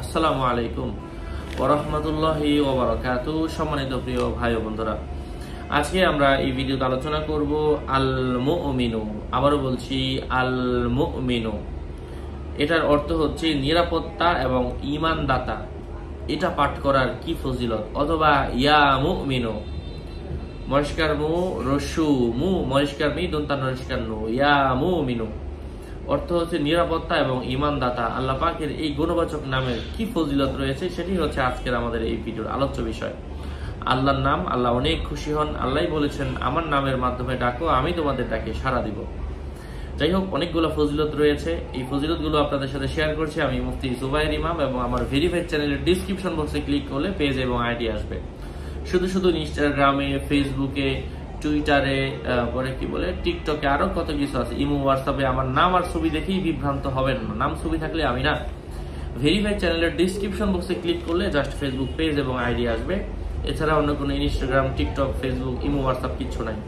আসসালামু আলাইকুম ওয়া রাহমাতুল্লাহি ওয়া বারাকাতুহু। সম্মানিত প্রিয় ভাই ও বন্ধুরা, আজকে আমরা এই ভিডিওতে আলোচনা করব আল মুমিনু। আবারও বলছি, আল মুমিনু এটার অর্থ হচ্ছে নিরাপত্তা এবং ঈমানদাতা। এটা পাঠ করার কি ফজিলত, অথবা ইয়া মুমিনু মরিষ্কার মু রসু মু মরিষ্কার মি দন্তা নরিষ্কার নু ইয়া মুমিনু অর্থ হচ্ছে নিরাপত্তা এবং ঈমানদাতা। আল্লাহ পাকের এই গুণবাচক নামের কি ফজিলত রয়েছে সেটি হচ্ছে আজকের আমাদের এই ভিডিওর আলোচ্য বিষয়। আল্লাহর নাম, আল্লাহ অনেক খুশি হন। আল্লাহ বলেছেন, আমার নামের মাধ্যমে ডাকো, আমি তোমাদের ডাকে সাড়া দিব। যাই হোক, অনেকগুলো ফজিলত রয়েছে। এই ফজিলতগুলো আপনাদের সাথে শেয়ার করছি আমি, মুফতি জুবায়ের ইমাম, এবং আমার ভেরিফাইড চ্যানেলের ডিসক্রিপশন বক্সে ক্লিক করলে পেজ এবং আইডি আসবে। শুধু ইনস্টাগ্রামে, ফেসবুকে, টুইটারে, পরে কি বলে টিকটকে, আরো কত কিছু আছে, ইমো, হোয়াটসঅ্যাপে আমার নাম আর ছবি দেখেই বিভ্রান্ত হবেন না। নাম ছবি থাকলে আমি না। ভেরিফাইড চ্যানেলের ডিসক্রিপশন বক্সে ক্লিক করলে জাস্ট ফেসবুক পেজ এবং আইডি আসবে। এছাড়া অন্য কোনো Instagram, TikTok, Facebook, imo, WhatsApp কিছু নাই।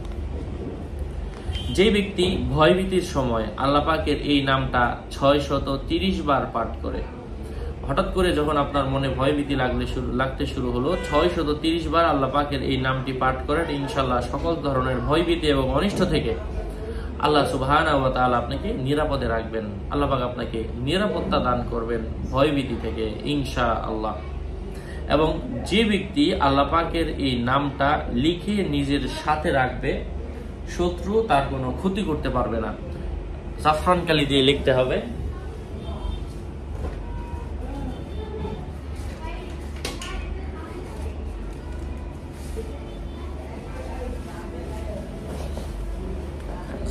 যে ব্যক্তি ভয়ভীতির সময় আল্লাহ পাকের এই নামটা 630 বার পাঠ করে, হঠাৎ করে যখন আপনার মনে ভয়ভীতি লাগতে শুরু হলো, 630 বার আল্লাহ পাকের এই নামটি পাঠ করেন, ইনশাআল্লাহ সকল ধরনের ভয়ভীতি এবং অনিষ্ট থেকে আল্লাহ সুবহানাহু ওয়া তাআলা আপনাকে নিরাপদে রাখবেন। আল্লাহ পাক আপনাকে নিরাপত্তা দান করবেন ভয়ভীতি থেকে, ইনশাআল্লাহ। এবং যে ব্যক্তি আল্লাহ পাকের এই নামটা লিখে নিজের সাথে রাখবে, শত্রু তার কোনো ক্ষতি করতে পারবে না। জাফরান কালি দিয়ে লিখতে হবে।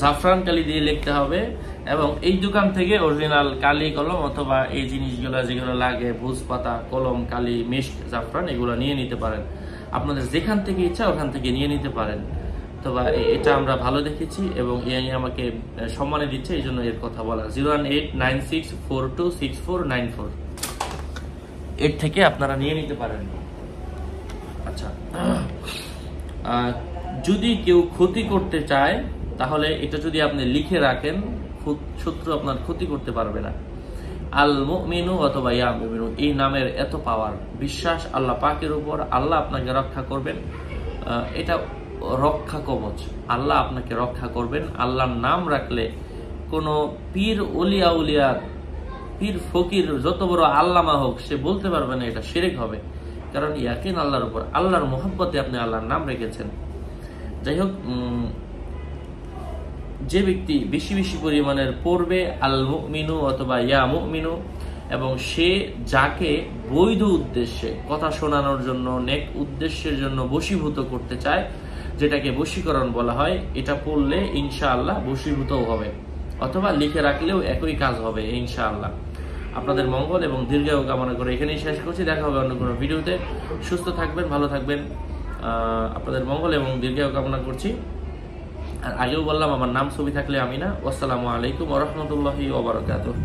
জাফরান কালি দিয়ে লিখতে হবে। এবং এই দোকান থেকে অরিজিনাল কালি কলম অথবা এই জিনিসগুলো যেগুলো লাগে, ভুজ পাতা, কলম, কালি, মিস্ট, জাফরান, এগুলো নিয়ে নিতে পারেন। আপনাদের যেখান থেকে ইচ্ছা ওখান থেকে নিয়ে নিতে পারেন। তবে এটা আমরা ভালো দেখেছি এবং আমাকে সম্মানে দিচ্ছে, এই জন্য এর কথা বলা। 01896426494 এর থেকে আপনারা নিয়ে নিতে পারেন। আচ্ছা, যদি কেউ ক্ষতি করতে চায় তাহলে এটা যদি আপনি লিখে রাখেন, শত্রু আপনার ক্ষতি করতে পারবে না। আল মুমিনু অথবা ইয়া মুমিনু, এই নামের এত পাওয়ার, বিশ্বাস আল্লাহ পাকের উপর। আল্লাহ আপনাকে রক্ষা করবেন, এটা রক্ষা কবচ। আল্লাহ আপনাকে রক্ষা করবেন। আল্লাহর নাম রাখলে কোনো পীর, ওলিয়া উলিয়া, পীর ফকির, যত বড় আল্লামা হোক, সে বলতে পারবে না এটা শিরক হবে। কারণ ইয়াকিন আল্লাহর উপর, আল্লাহর মোহাব্বতে আপনি আল্লাহর নাম রেখেছেন। যাই হোক, যে ব্যক্তি বেশি বেশি পরিমাণের পড়বে আল মুমিনু অথবা ইয়া মুমিনু, এবং সে যাকে বৈধ উদ্দেশ্যে, কথা শোনানোর জন্য, নেক উদ্দেশ্যের জন্য বশীভূত করতে চায়, যেটাকে বশীকরণ বলা হয়, এটা পড়লে ইনশাআল্লাহ বশীভূতও হবে। অথবা লিখে রাখলেও একই কাজ হবে ইনশাআল্লাহ। আপনাদের মঙ্গল এবং দীর্ঘায়ু কামনা করে এখানেই শেষ করছি। দেখা হবে অন্য কোনো ভিডিওতে। সুস্থ থাকবেন, ভালো থাকবেন। আপনাদের মঙ্গল এবং দীর্ঘায়ু কামনা করছি। আর আগেও বললাম, আমার নাম ছবি থাকলে আমি না। আসসালামু আলাইকুম ওয়া রাহমাতুল্লাহি ওয়া বারাকাতুহু।